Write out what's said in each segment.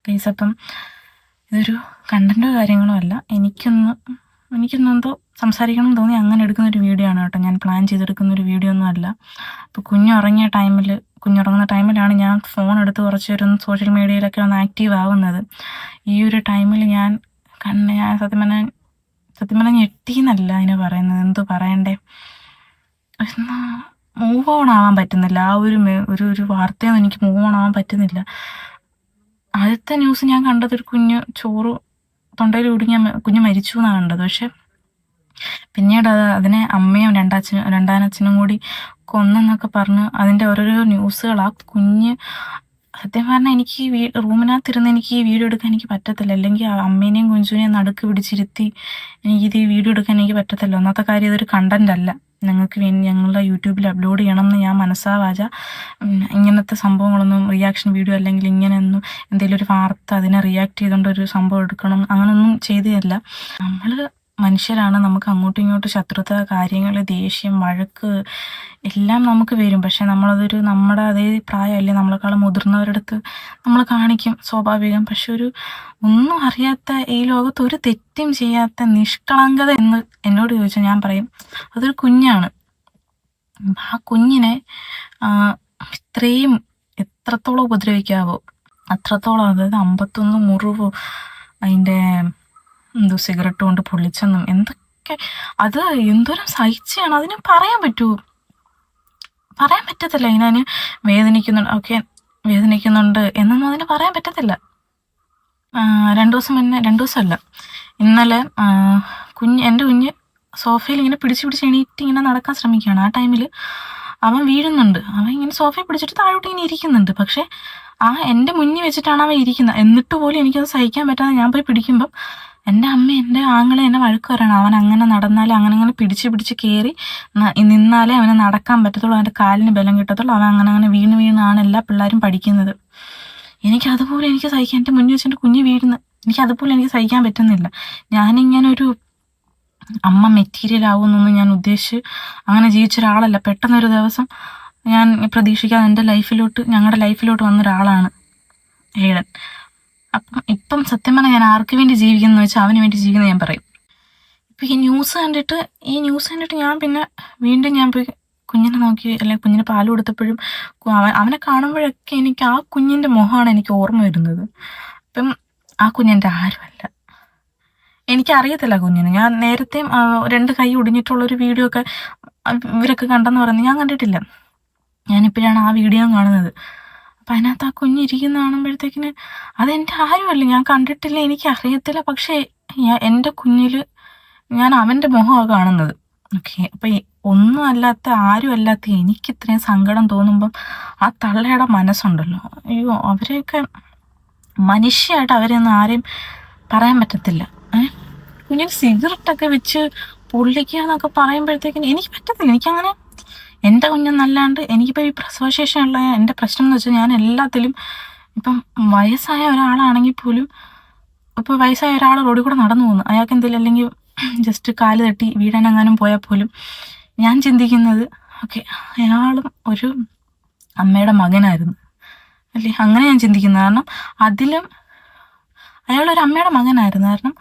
Guys, അപ്പം ഇതൊരു കണ്ടൻറ്റോ കാര്യങ്ങളോ അല്ല. എനിക്കൊന്നെന്തോ സംസാരിക്കണം എന്ന് തോന്നി അങ്ങനെ എടുക്കുന്നൊരു വീഡിയോ ആണ് കേട്ടോ. ഞാൻ പ്ലാൻ ചെയ്തെടുക്കുന്നൊരു വീഡിയോ ഒന്നും അല്ല. അപ്പോൾ കുഞ്ഞുറങ്ങുന്ന ടൈമിലാണ് ഞാൻ ഫോൺ എടുത്ത് കുറച്ച് ഒരു സോഷ്യൽ മീഡിയയിലൊക്കെ ഒന്ന് ആക്റ്റീവ് ആവുന്നത്. ഈ ഒരു ടൈമിൽ ഞാൻ സത്യം പറഞ്ഞാൽ ഞെട്ടിയെന്നല്ല അതിനെ പറയുന്നത്, എന്തോ പറയണ്ടേ, മൂവ് ഓൺ ആവാൻ പറ്റുന്നില്ല. ആ ഒരു വാർത്തയൊന്നും എനിക്ക് മൂവ് ഓൺ ആവാൻ പറ്റുന്നില്ല. ആദ്യത്തെ ന്യൂസ് ഞാൻ കണ്ടത് ഒരു കുഞ്ഞ് ചോറ് തൊണ്ടയിൽ കുടുങ്ങിയ കുഞ്ഞ് മരിച്ചു എന്നാണ് കണ്ടത്. പക്ഷെ പിന്നീട് അതിനെ അമ്മയും രണ്ടാനച്ഛനും കൂടി കൊന്നെന്നൊക്കെ പറഞ്ഞ് അതിൻ്റെ ഓരോരോ ന്യൂസുകൾ. ആ കുഞ്ഞ് സത്യം പറഞ്ഞാൽ എനിക്ക് ഈ റൂമിനകത്തിരുന്ന് എനിക്ക് ഈ വീഡിയോ എടുക്കാൻ എനിക്ക് പറ്റത്തില്ല. അല്ലെങ്കിൽ ആ അമ്മേനെയും കുഞ്ചുവിനെയും നടുക്ക് പിടിച്ചിരുത്തി എനിക്കിത് ഈ വീഡിയോ എടുക്കാൻ എനിക്ക് പറ്റത്തില്ല. ഒന്നാമത്തെ കാര്യം ഇതൊരു കണ്ടന്റ് അല്ല. ഞങ്ങൾക്ക് വേണ്ടി ഞങ്ങളുടെ യൂട്യൂബിൽ അപ്ലോഡ് ചെയ്യണം എന്ന് ഞാൻ മനസ്സാവാച ഇങ്ങനത്തെ സംഭവങ്ങളൊന്നും റിയാക്ഷൻ വീഡിയോ അല്ലെങ്കിൽ ഇങ്ങനെയൊന്നും എന്തെങ്കിലും ഒരു വാർത്ത അതിനെ റിയാക്ട് ചെയ്തുകൊണ്ട് ഒരു സംഭവം എടുക്കണം അങ്ങനെയൊന്നും ചെയ്തതല്ല. നമ്മൾ മനുഷ്യരാണ്. നമുക്ക് അങ്ങോട്ടും ഇങ്ങോട്ടും ശത്രുത, കാര്യങ്ങൾ, ദേഷ്യം, വഴക്ക് എല്ലാം നമുക്ക് വരും. പക്ഷെ നമ്മുടെ അതേ പ്രായമല്ലേ, നമ്മളെക്കാളും മുതിർന്നവരുടെ അടുത്ത് നമ്മൾ കാണിക്കും, സ്വാഭാവികം. പക്ഷെ ഒന്നും അറിയാത്ത ഈ ലോകത്ത് ഒരു തെറ്റും ചെയ്യാത്ത നിഷ്കളങ്കത എന്ന് എന്നോട് ചോദിച്ചാൽ ഞാൻ പറയും അതൊരു കുഞ്ഞാണ്. ആ കുഞ്ഞിനെ എത്രത്തോളം ഉപദ്രവിക്കാവോ അത്രത്തോളം, അതായത് 51 മുറിവ്, അതിൻ്റെ സിഗരറ്റ് കൊണ്ട് പൊള്ളിച്ചെന്നും എന്തൊക്കെ, അത് എന്തോരം സഹിച്ചാണ്. അതിന് പറയാൻ പറ്റത്തില്ല. അതിന് വേദനിക്കുന്നുണ്ട് എന്നൊന്നും അതിന് പറയാൻ പറ്റത്തില്ല. 2 ദിവസമല്ല, ഇന്നലെ എൻ്റെ കുഞ്ഞ് സോഫയിൽ ഇങ്ങനെ പിടിച്ച് എണീറ്റ് ഇങ്ങനെ നടക്കാൻ ശ്രമിക്കുകയാണ്. ആ ടൈമിൽ അവൻ വീഴുന്നുണ്ട്. അവൻ ഇങ്ങനെ സോഫയിൽ പിടിച്ചിട്ട് താഴോട്ട് ഇങ്ങനെ ഇരിക്കുന്നുണ്ട്. പക്ഷേ എൻ്റെ മുന്നിൽ വെച്ചിട്ടാണ് അവൻ ഇരിക്കുന്നത്. എന്നിട്ട് പോലും എനിക്കത് സഹിക്കാൻ പറ്റാതെ ഞാൻ പോയി പിടിക്കുമ്പം എൻ്റെ അമ്മ എൻ്റെ ആങ്ങളെ എന്നെ വഴക്ക് പറയണം. അവൻ അങ്ങനെ നടന്നാലേ, അങ്ങനെ പിടിച്ച് കയറി നിന്നാലേ അവന് നടക്കാൻ പറ്റത്തുള്ളൂ, അവൻ്റെ കാലിന് ബലം കിട്ടത്തുള്ളൂ. അവൻ അങ്ങനെ വീണാണ് എല്ലാ പിള്ളേരും പഠിക്കുന്നത്. എനിക്കതുപോലെ എനിക്ക് സഹിക്കാൻ, എൻ്റെ മുന്നിൽ വെച്ചിട്ട് കുഞ്ഞ് വീഴുന്നു, എനിക്കതുപോലെ എനിക്ക് സഹിക്കാൻ പറ്റുന്നില്ല. ഞാനിങ്ങനൊരു അമ്മ മെറ്റീരിയൽ ആവുമെന്നൊന്നും ഞാൻ ഉദ്ദേശിച്ച് അങ്ങനെ ജീവിച്ച ഒരാളല്ല. പെട്ടെന്നൊരു ദിവസം ഞാൻ പ്രതീക്ഷിക്കാതെ ഞങ്ങളുടെ ലൈഫിലോട്ട് വന്നൊരാളാണ് ഏടൻ. ഇപ്പം സത്യം പറഞ്ഞാൽ ഞാൻ ആർക്ക് വേണ്ടി ജീവിക്കുന്നു വെച്ചാൽ അവന് വേണ്ടി ജീവിക്കുന്നത് ഞാൻ പറയും. ഇപ്പം ഈ ന്യൂസ് കണ്ടിട്ട് ഞാൻ പിന്നെ വീണ്ടും ഞാൻ പോയി കുഞ്ഞിനെ നോക്കി, അല്ലെങ്കിൽ കുഞ്ഞിന് പാൽ കൊടുത്തപ്പോഴും അവനെ കാണുമ്പോഴൊക്കെ എനിക്ക് ആ കുഞ്ഞിൻ്റെ മുഖമാണ് എനിക്ക് ഓർമ്മ വരുന്നത്. അപ്പം ആ കുഞ്ഞെൻ്റെ ആരുമല്ല, എനിക്കറിയത്തില്ല കുഞ്ഞിന്. ഞാൻ നേരത്തെയും 2 കൈ ഒടിഞ്ഞിട്ടുള്ളൊരു വീഡിയോ ഒക്കെ ഇവരൊക്കെ കണ്ടെന്ന് പറയുന്നത് ഞാൻ കണ്ടിട്ടില്ല. ഞാനിപ്പോഴാണ് ആ വീഡിയോ കാണുന്നത്. അപ്പം അതിനകത്ത് ആ കുഞ്ഞിരിക്കുന്ന കാണുമ്പോഴത്തേക്കിന് അതെൻ്റെ ആരുമല്ല, ഞാൻ കണ്ടിട്ടില്ല, എനിക്കറിയത്തില്ല. പക്ഷേ എൻ്റെ കുഞ്ഞിൽ ഞാൻ അവൻ്റെ മുഖമാണ് കാണുന്നത്. ഓക്കെ, അപ്പം ഒന്നും അല്ലാത്ത, ആരും അല്ലാത്ത എനിക്ക് ഇത്രയും സങ്കടം തോന്നുമ്പം ആ തള്ളയുടെ മനസ്സുണ്ടല്ലോ, അയ്യോ, അവരെയൊക്കെ മനുഷ്യമായിട്ട് അവരെയൊന്നും ആരെയും പറയാൻ പറ്റത്തില്ല. കുഞ്ഞിന് സിഗരറ്റൊക്കെ വെച്ച് പൊള്ളിക്കുക എന്നൊക്കെ പറയുമ്പോഴത്തേക്കിന് എനിക്ക് പറ്റത്തില്ല. എനിക്കങ്ങനെ എൻ്റെ കുഞ്ഞെന്നല്ലാണ്ട് എനിക്കിപ്പോൾ ഈ പ്രസവശേഷമുള്ള എൻ്റെ പ്രശ്നം എന്ന് വെച്ചാൽ ഞാൻ എല്ലാത്തിലും, ഇപ്പം വയസ്സായ ഒരാളാണെങ്കിൽ പോലും, ഇപ്പോൾ വയസ്സായ ഒരാൾ റോഡിൽ കൂടെ നടന്നു പോകുന്നു, അയാൾക്ക് എന്തെങ്കിലും അല്ലെങ്കിൽ ജസ്റ്റ് കാല് തട്ടി വീടാനെങ്ങാനും പോയാൽ പോലും ഞാൻ ചിന്തിക്കുന്നത് ഓക്കെ, അയാളും ഒരു അമ്മയുടെ മകനായിരുന്നു അല്ലേ, അങ്ങനെ ഞാൻ ചിന്തിക്കുന്നത്. കാരണം അതിലും അയാളൊരു അമ്മയുടെ മകനായിരുന്നു. കാരണം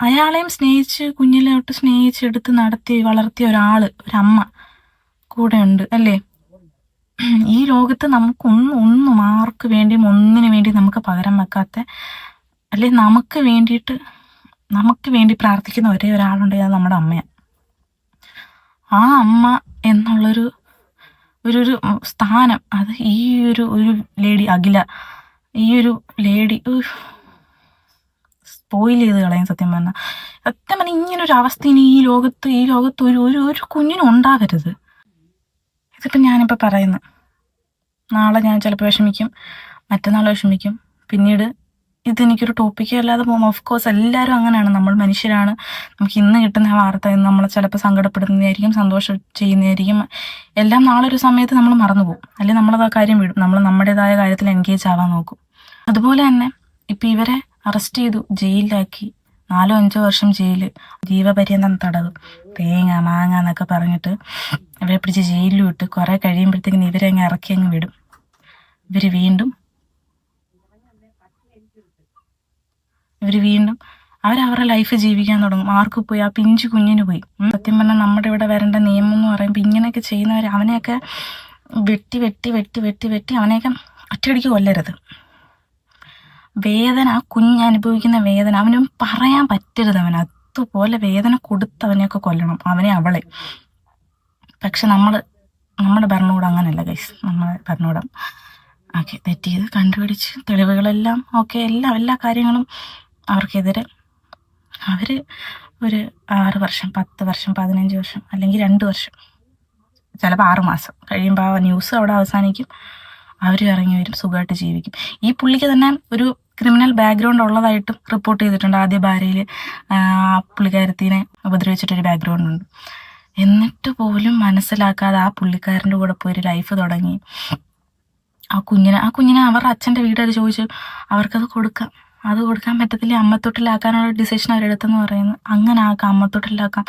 അയാളെയും സ്നേഹിച്ച് കുഞ്ഞിലോട്ട് സ്നേഹിച്ചെടുത്ത് നടത്തി വളർത്തിയ ഒരമ്മ കൂടെ ഉണ്ട് അല്ലേ. ഈ ലോകത്ത് നമുക്കൊന്നും ആർക്ക് വേണ്ടിയും ഒന്നിനു വേണ്ടി നമുക്ക് പകരം വെക്കാത്ത, അല്ലെ നമുക്ക് വേണ്ടി പ്രാർത്ഥിക്കുന്ന ഒരേ ഒരാളുണ്ടെങ്കിൽ അത് നമ്മുടെ അമ്മയാണ്. ആ അമ്മ എന്നുള്ളൊരു സ്ഥാനം, അത് ഈ ഒരു ലേഡി അഖില, ഈ ഒരു ലേഡി സ്പോയിൽ ചെയ്ത് കളയും. സത്യം പറഞ്ഞാൽ ഇങ്ങനൊരു അവസ്ഥ ഇനി ഈ ലോകത്ത് ഒരു കുഞ്ഞിനും ഉണ്ടാകരുത്. ഇതിപ്പം ഞാനിപ്പോൾ പറയുന്നു, നാളെ ഞാൻ ചിലപ്പോൾ വിഷമിക്കും, മറ്റന്നാൾ വിഷമിക്കും, പിന്നീട് ഇതെനിക്കൊരു ടോപ്പിക്കേ അല്ലാതെ പോകും. ഓഫ് കോഴ്സ് എല്ലാവരും അങ്ങനെയാണ്, നമ്മൾ മനുഷ്യരാണ്. നമുക്ക് ഇന്ന് കിട്ടുന്ന വാർത്ത നമ്മളെ ചിലപ്പോൾ സങ്കടപ്പെടുന്നതായിരിക്കും, സന്തോഷം ചെയ്യുന്നതായിരിക്കും, എല്ലാം നാളെ ഒരു സമയത്ത് നമ്മൾ മറന്നു പോകും, അല്ലെങ്കിൽ നമ്മളത് ആ കാര്യം വിടും, നമ്മൾ നമ്മുടേതായ കാര്യത്തിൽ എൻഗേജ് ആവാൻ നോക്കും. അതുപോലെ തന്നെ ഇപ്പം ഇവരെ അറസ്റ്റ് ചെയ്തു, ജയിലിലാക്കി, 4-5 വർഷം ജയില്, ജീവപര്യന്തം തടവ്, തേങ്ങ മാങ്ങ എന്നൊക്കെ പറഞ്ഞിട്ട് ഇവരെ പിടിച്ച് ജയിലിൽ വിട്ട് കുറേ കഴിയുമ്പോഴത്തേക്കും ഇവരെ ഇറക്കി അങ്ങ് വിടും. ഇവർ വീണ്ടും ഇവർ വീണ്ടും അവരവരുടെ ലൈഫ് ജീവിക്കാൻ തുടങ്ങും. ആർക്ക് പോയി? ആ പിഞ്ചു കുഞ്ഞിന് പോയി. സത്യം പറഞ്ഞാൽ നമ്മുടെ ഇവിടെ വരേണ്ട നിയമം എന്ന് പറയുമ്പോൾ ഇങ്ങനെയൊക്കെ ചെയ്യുന്നവർ അവനെയൊക്കെ വെട്ടി വെട്ടി വെട്ടി വെട്ടി വെട്ടി അവനെയൊക്കെ ഒറ്റയടിക്ക് കൊല്ലരുത്. വേദന, ആ കുഞ്ഞ് അനുഭവിക്കുന്ന വേദന അവനും പറയാൻ പറ്റരുത്. അവന് അതുപോലെ വേദന കൊടുത്ത് അവനെയൊക്കെ കൊല്ലണം, അവനെ അവളെ. പക്ഷെ നമ്മുടെ ഭരണകൂടം അങ്ങനെയല്ല ഗൈസ്. നമ്മുടെ ഭരണകൂടം ഓക്കെ തെറ്റിയത് കണ്ടുപിടിച്ച് തെളിവുകളെല്ലാം ഓക്കെ, എല്ലാ കാര്യങ്ങളും അവർക്കെതിരെ അവർ ഒരു 6 വർഷം 10 വർഷം 15 വർഷം അല്ലെങ്കിൽ 2 വർഷം ചിലപ്പോൾ 6 മാസം കഴിയുമ്പോൾ ആ ന്യൂസ് അവിടെ അവസാനിക്കും. അവർ ഇറങ്ങി വരും, സുഖമായിട്ട് ജീവിക്കും. ഈ പുള്ളിക്ക് തന്നെ ഒരു ക്രിമിനൽ ബാക്ക്ഗ്രൗണ്ട് ഉള്ളതായിട്ടും റിപ്പോർട്ട് ചെയ്തിട്ടുണ്ട്. ആദ്യ ഭാര്യയിൽ പുള്ളിക്കാരത്തിനെ ഉപദ്രവിച്ചിട്ടൊരു ബാക്ക്ഗ്രൗണ്ട് ഉണ്ട്. എന്നിട്ട് പോലും മനസ്സിലാക്കാതെ ആ പുള്ളിക്കാരൻ്റെ കൂടെ പോയി ഒരു ലൈഫ് തുടങ്ങി. ആ കുഞ്ഞിനെ അവരുടെ അച്ഛൻ്റെ വീട്ടുകാർ ചോദിച്ചു, അവർക്കത് കൊടുക്കാൻ പറ്റത്തില്ല, അമ്മത്തൊട്ടിലാക്കാനുള്ള ഡിസിഷൻ അവരെടുത്തെന്ന് പറയുന്നു. അങ്ങനെ ആക്കാം, അമ്മത്തൊട്ടിലാക്കാം.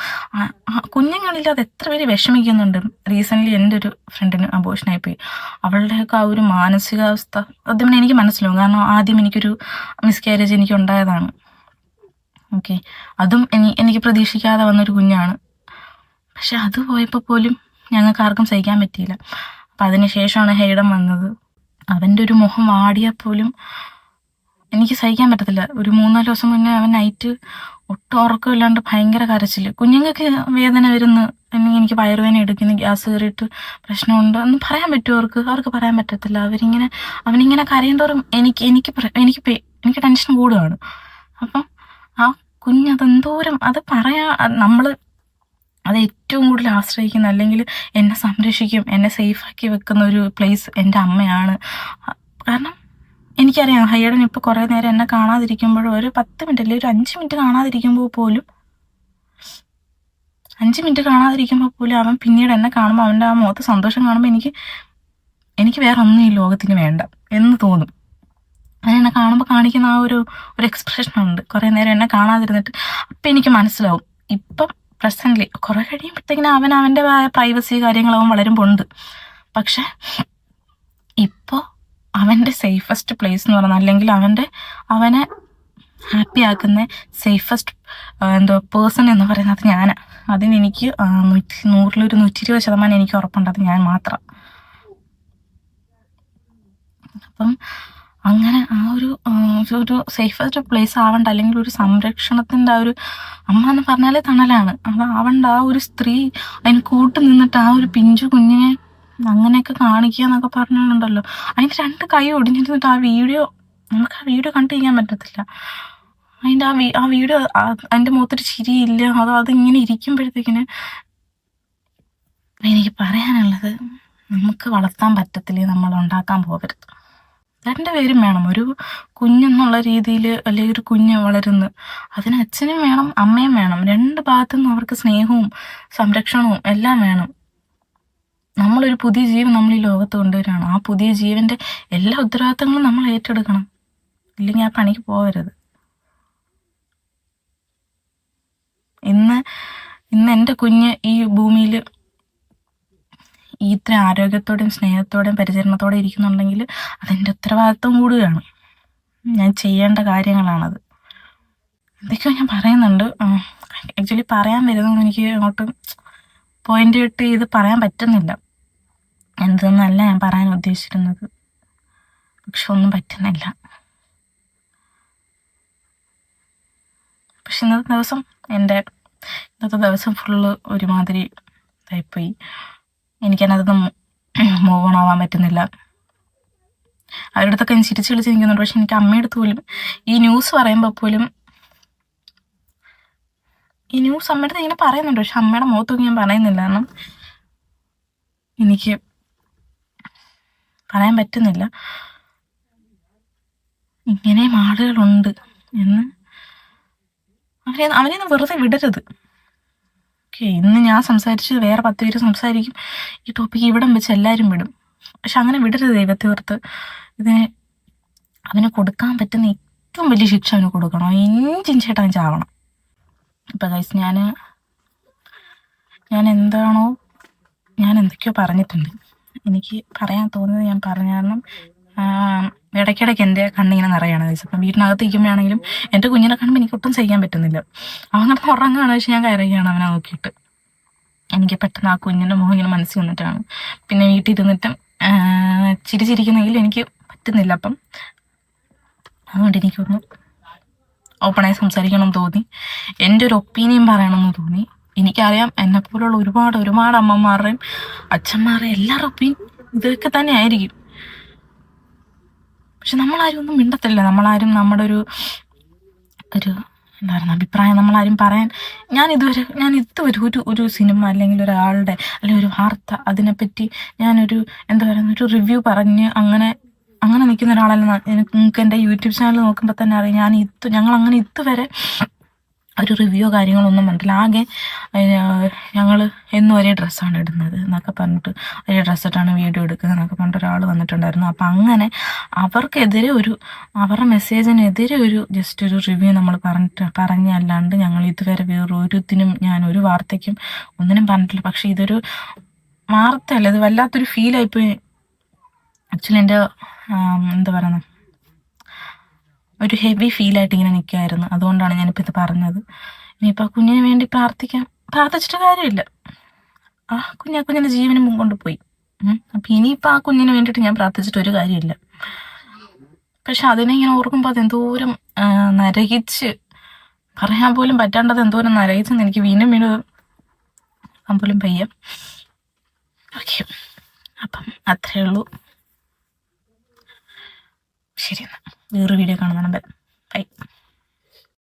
കുഞ്ഞുങ്ങളില്ല, അത് എത്ര പേര് വിഷമിക്കുന്നുണ്ട്. റീസെൻ്റ്ലി എൻ്റെ ഒരു ഫ്രണ്ടിന് അബോർഷനായിപ്പോയി. അവളുടെയൊക്കെ ആ ഒരു മാനസികാവസ്ഥ അതും എനിക്ക് മനസ്സിലാവും. കാരണം ആദ്യം എനിക്കൊരു മിസ്കാരേജ് എനിക്ക് ഉണ്ടായതാണ്. ഓക്കെ, അതും എനിക്ക് പ്രതീക്ഷിക്കാതെ വന്നൊരു കുഞ്ഞാണ്. പക്ഷെ അത് പോയപ്പോൾ പോലും ഞങ്ങൾക്ക് ആർക്കും സഹിക്കാൻ പറ്റിയില്ല. അപ്പം അതിന് ശേഷമാണ് ഹെയ്ഡൻ വന്നത്. അവൻ്റെ ഒരു മുഖം വാടിയാൽ പോലും എനിക്ക് സഹിക്കാൻ പറ്റത്തില്ല. ഒരു 3-4 ദിവസം മുന്നേ അവൻ നൈറ്റ് ഒട്ടും ഉറക്കമില്ലാണ്ട് ഭയങ്കര കരച്ചിൽ. കുഞ്ഞുങ്ങൾക്ക് വേദന വരുന്നു, അല്ലെങ്കിൽ എനിക്ക് വയറുവേദന എടുക്കുന്നു, ഗ്യാസ് കയറിയിട്ട് പ്രശ്നമുണ്ട് എന്ന് പറയാൻ പറ്റുമോ? അവർക്ക് പറയാൻ പറ്റത്തില്ല. അവനിങ്ങനെ കരയുന്തോറും എനിക്ക് ടെൻഷൻ കൂടുകയാണ്. അപ്പം ആ കുഞ്ഞതെന്തോരം അത് നമ്മൾ അത് ഏറ്റവും കൂടുതൽ ആശ്രയിക്കുന്ന, അല്ലെങ്കിൽ എന്നെ സംരക്ഷിക്കും, എന്നെ സേഫാക്കി വെക്കുന്ന ഒരു പ്ലേസ് എൻ്റെ അമ്മയാണ്. കാരണം എനിക്കറിയാം ഹൈഡൻ ഇപ്പോൾ കുറേ നേരം എന്നെ കാണാതിരിക്കുമ്പോഴും, ഒരു 10 മിനിറ്റ് അല്ലെങ്കിൽ ഒരു 5 മിനിറ്റ് കാണാതിരിക്കുമ്പോൾ പോലും അവൻ പിന്നീട് എന്നെ കാണുമ്പോൾ അവൻ്റെ ആ മുഖത്ത് സന്തോഷം കാണുമ്പോൾ എനിക്ക് വേറെ ഒന്നും ഈ ലോകത്തിന് വേണ്ട എന്ന് തോന്നും. അവൻ എന്നെ കാണുമ്പോൾ കാണിക്കുന്ന ആ ഒരു എക്സ്പ്രഷനുണ്ട്. കുറേ നേരം എന്നെ കാണാതിരുന്നിട്ട് അപ്പം എനിക്ക് മനസ്സിലാവും. ഇപ്പം പ്രസൻ്റ്ലി കുറേ കഴിയുമ്പോഴത്തേക്കിനും അവൻ്റെ പ്രൈവസി കാര്യങ്ങൾ അവൻ വളരുമ്പോൾ. പക്ഷെ ഇപ്പോൾ അവൻ്റെ സേഫസ്റ്റ് പ്ലേസ് എന്ന് പറയുന്നത്, അല്ലെങ്കിൽ അവനെ ഹാപ്പി ആക്കുന്ന സേഫസ്റ്റ് പേഴ്സൺ എന്ന് പറയുന്നത് ഞാനാണ്. അതിനെനിക്ക് 120% എനിക്ക് ഉറപ്പുണ്ട്, അത് ഞാൻ മാത്രം. അപ്പം അങ്ങനെ ആ ഒരു സേഫസ്റ്റ് പ്ലേസ് ആവണ്ട, അല്ലെങ്കിൽ ഒരു സംരക്ഷണത്തിൻ്റെ ആ ഒരു അമ്മ എന്ന് പറഞ്ഞാലേ തണലാണ്. അത് ആവണ്ട. ആ ഒരു സ്ത്രീ അതിന് കൂട്ട് നിന്നിട്ട് ആ ഒരു പിഞ്ചു കുഞ്ഞിനെ അങ്ങനെയൊക്കെ കാണിക്കുക എന്നൊക്കെ പറഞ്ഞിട്ടുണ്ടല്ലോ. അതിൻ്റെ 2 കൈ ഒടിഞ്ഞിരുന്നിട്ട് നമുക്ക് ആ വീഡിയോ കണ്ടിരിക്കാൻ പറ്റത്തില്ല. അതിൻ്റെ ആ വീഡിയോ അതിൻ്റെ മുഖത്തൊരു ചിരിയില്ല. അതിങ്ങനെ ഇരിക്കുമ്പോഴത്തേക്കിന് എനിക്ക് പറയാനുള്ളത്, നമുക്ക് വളർത്താൻ പറ്റത്തില്ലേ, നമ്മൾ ഉണ്ടാക്കാൻ പോകരുത്. 2 പേരും വേണം. ഒരു കുഞ്ഞെന്നുള്ള രീതിയിൽ, അല്ലെങ്കിൽ ഒരു കുഞ്ഞ് വളരുന്നു, അതിന് അച്ഛനും വേണം അമ്മയും വേണം. 2 ഭാഗത്തുനിന്നും അവർക്ക് സ്നേഹവും സംരക്ഷണവും എല്ലാം വേണം. നമ്മളൊരു പുതിയ ജീവൻ നമ്മൾ ഈ ലോകത്ത് കൊണ്ടുവരികയാണ്. ആ പുതിയ ജീവൻ്റെ എല്ലാ ഉത്തരവാദിത്തങ്ങളും നമ്മൾ ഏറ്റെടുക്കണം, ഇല്ലെങ്കിൽ ആ പണിക്ക് പോകരുത്. ഇന്ന് എൻ്റെ കുഞ്ഞ് ഈ ഭൂമിയിൽ ഇത്ര ആരോഗ്യത്തോടെയും സ്നേഹത്തോടെയും പരിചരണത്തോടെ ഇരിക്കുന്നുണ്ടെങ്കിൽ അതെൻ്റെ ഉത്തരവാദിത്വം കൂടുകയാണ്. ഞാൻ ചെയ്യേണ്ട കാര്യങ്ങളാണത്. എന്തൊക്കെയോ ഞാൻ പറയുന്നുണ്ട്. ആക്ച്വലി പറയാൻ വരുന്നത് എനിക്ക് അങ്ങോട്ട് പോയിന്റ് ഇട്ട് ഇത് പറയാൻ പറ്റുന്നില്ല. എന്തെന്നല്ല ഞാൻ പറയാൻ ഉദ്ദേശിച്ചിരുന്നത്, പക്ഷെ ഒന്നും പറ്റുന്നില്ല. പക്ഷെ ഇന്നത്തെ ദിവസം ഫുള്ള് ഒരുമാതിരി ഇതായിപ്പോയി. എനിക്കതിനകത്ത് മൂവ് ഓൺ ആവാൻ പറ്റുന്നില്ല. അവരുടെ അടുത്തൊക്കെ ഞാൻ ചിരിച്ച് കളിച്ച് നിൽക്കുന്നുണ്ട്. പക്ഷെ എനിക്ക് അമ്മയുടെ പോലും ഈ ന്യൂസ് പറയുമ്പോൾ പോലും ഈ ന്യൂസ് അമ്മയുടെ അടുത്ത് ഇങ്ങനെ പറയുന്നുണ്ട്, പക്ഷെ അമ്മയുടെ മുഖത്തൊക്കെ ഞാൻ പറയുന്നില്ല. കാരണം എനിക്ക് പറയാൻ പറ്റുന്നില്ല. ഇങ്ങനെയും ആളുകളുണ്ട് എന്ന് അവനെയൊന്നും വെറുതെ വിടരുത്. ഓക്കെ, ഇന്ന് ഞാൻ സംസാരിച്ച് വേറെ 10 പേര് സംസാരിക്കും. ഈ ടോപ്പിക്ക് ഇവിടം വെച്ച് എല്ലാവരും വിടും. പക്ഷെ അങ്ങനെ വിടരുത്. ദൈവത്തെ ഓർത്ത് അവന് കൊടുക്കാൻ പറ്റുന്ന ഏറ്റവും വലിയ ശിക്ഷ അവന് കൊടുക്കണം. ഇഞ്ചിഞ്ചായിട്ട് അവൻ ചാവണം. ഇപ്പം ഗൈസ് ഞാൻ എന്തൊക്കെയോ പറഞ്ഞിട്ടുണ്ട്. എനിക്ക് പറയാൻ തോന്നുന്നത് ഞാൻ പറഞ്ഞു. കാരണം ഇടയ്ക്കിടയ്ക്ക് എൻ്റെ കണ്ണിങ്ങനെ നിറയാണ് ഗൈസ്. അപ്പം വീട്ടിനകത്ത് ഇരിക്കുമ്പോഴാണെങ്കിലും എൻ്റെ കുഞ്ഞിനെ കാണുമ്പോൾ എനിക്ക് ഒട്ടും ചെയ്യാൻ പറ്റുന്നില്ല. അവൻ കിടന്ന് ഉറങ്ങുകയാണ്, പക്ഷെ ഞാൻ കരയുകയാണ് അവനെ നോക്കിയിട്ട്. എനിക്ക് പെട്ടെന്ന് ആ കുഞ്ഞിൻ്റെ മുഖം ഇങ്ങനെ മനസ്സിൽ വന്നിട്ടാണ്. പിന്നെ വീട്ടിൽ ഇരുന്നിട്ടും ചിരിച്ചിരിക്കുന്നെങ്കിൽ എനിക്ക് പറ്റുന്നില്ല. അപ്പം അതുകൊണ്ട് എനിക്കൊന്ന് ഓപ്പണായി സംസാരിക്കണം തോന്നി, എൻ്റെ ഒരു ഒപ്പീനിയൻ പറയണമെന്ന് തോന്നി. എനിക്കറിയാം എന്നെപ്പോലുള്ള ഒരുപാട് അമ്മമാരുടെയും അച്ഛന്മാരുടെയും എല്ലാവരുടെ ഒപ്പീനിയൻ ഇതൊക്കെ തന്നെ ആയിരിക്കും. പക്ഷെ നമ്മളാരും ഒന്നും മിണ്ടത്തില്ല. നമ്മളാരും നമ്മുടെ ഒരു എന്താ പറയുക അഭിപ്രായം നമ്മളാരും പറയാൻ ഞാൻ ഇതുവരെ ഒരു സിനിമ അല്ലെങ്കിൽ ഒരാളുടെ അല്ലെങ്കിൽ ഒരു വാർത്ത അതിനെപ്പറ്റി ഞാനൊരു എന്താ പറയുക ഒരു റിവ്യൂ പറഞ്ഞ് അങ്ങനെ നിൽക്കുന്ന ഒരാളല്ല. നിങ്ങൾക്ക് എൻ്റെ യൂട്യൂബ് ചാനൽ നോക്കുമ്പോൾ തന്നെ അറിയാം, ഞങ്ങളങ്ങനെ ഇതുവരെ ഒരു റിവ്യൂ കാര്യങ്ങളൊന്നും പറഞ്ഞിട്ടില്ല. ആകെ ഞങ്ങൾ എന്നും ഒരേ ഡ്രസ്സാണ് ഇടുന്നത് എന്നൊക്കെ പറഞ്ഞിട്ട്, ഒരേ ഡ്രസ്സിട്ടാണ് വീഡിയോ എടുക്കുന്നത് എന്നൊക്കെ പറഞ്ഞിട്ട് ഒരാൾ വന്നിട്ടുണ്ടായിരുന്നു. അപ്പം അങ്ങനെ അവർക്കെതിരെ അവരുടെ മെസ്സേജിനെതിരെ ജസ്റ്റ് ഒരു റിവ്യൂ നമ്മൾ പറഞ്ഞല്ലാണ്ട് ഞങ്ങൾ ഇതുവരെ വേറൊരുത്തിനും ഞാൻ ഒരു വാർത്തയ്ക്കും ഒന്നിനും പറഞ്ഞിട്ടില്ല. പക്ഷേ ഇതൊരു വാർത്തയല്ല, ഇത് വല്ലാത്തൊരു ഫീലായിപ്പോയി. ആക്ച്വലി എൻ്റെ എന്താ പറയുന്നത് ഒരു ഹെവി ഫീലായിട്ട് ഇങ്ങനെ നിൽക്കുമായിരുന്നു. അതുകൊണ്ടാണ് ഞാനിപ്പോൾ ഇത് പറഞ്ഞത്. ഇനിയിപ്പോൾ ആ കുഞ്ഞിന് വേണ്ടി പ്രാർത്ഥിച്ചിട്ട് കാര്യമില്ല. കുഞ്ഞിൻ്റെ ജീവനും കൊണ്ട് പോയി. അപ്പം ഇനിയിപ്പോൾ ആ കുഞ്ഞിന് വേണ്ടിയിട്ട് ഞാൻ പ്രാർത്ഥിച്ചിട്ട് ഒരു കാര്യമില്ല. പക്ഷെ അതിനെ ഇങ്ങനെ ഓർക്കുമ്പോൾ അതെന്തോരം നരകിച്ച് പറയാൻ പോലും പറ്റാണ്ടത് എന്തോരം നരകിച്ചെന്ന് എനിക്ക് വീണ്ടും പോലും പയ്യ. ഓക്കെ, അപ്പം അത്രയേ ഉള്ളൂ. ശരി, എന്നാൽ വേറൊരു വീഡിയോ കാണുന്നതാണ്. ബൈ.